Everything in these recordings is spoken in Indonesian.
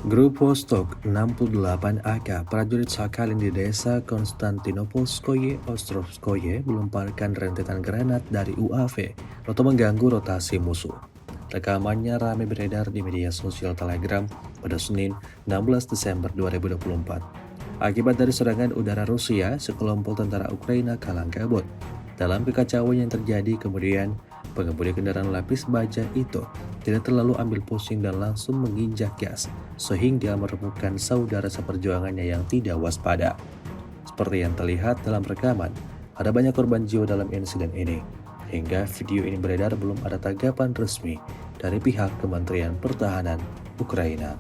Grup Vostok 68 AK prajurit Sakhalin di desa Konstantinopolskoye Ostrovskoye melemparkan rentetan granat dari UAV atau mengganggu rotasi musuh. Rekamannya ramai beredar di media sosial Telegram pada Senin 16 Desember 2024. Akibat dari serangan udara Rusia, sekelompok tentara Ukraina kalang kabut. Dalam kekacauan yang terjadi kemudian, pengemudi kendaraan lapis baja itu tidak terlalu ambil pusing dan langsung menginjak gas, sehingga meremukan saudara seperjuangannya yang tidak waspada. Seperti yang terlihat dalam rekaman, ada banyak korban jiwa dalam insiden ini. Hingga video ini beredar belum ada tanggapan resmi dari pihak Kementerian Pertahanan Ukraina.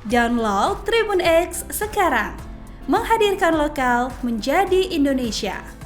Download Tribun X sekarang, menghadirkan lokal menjadi Indonesia.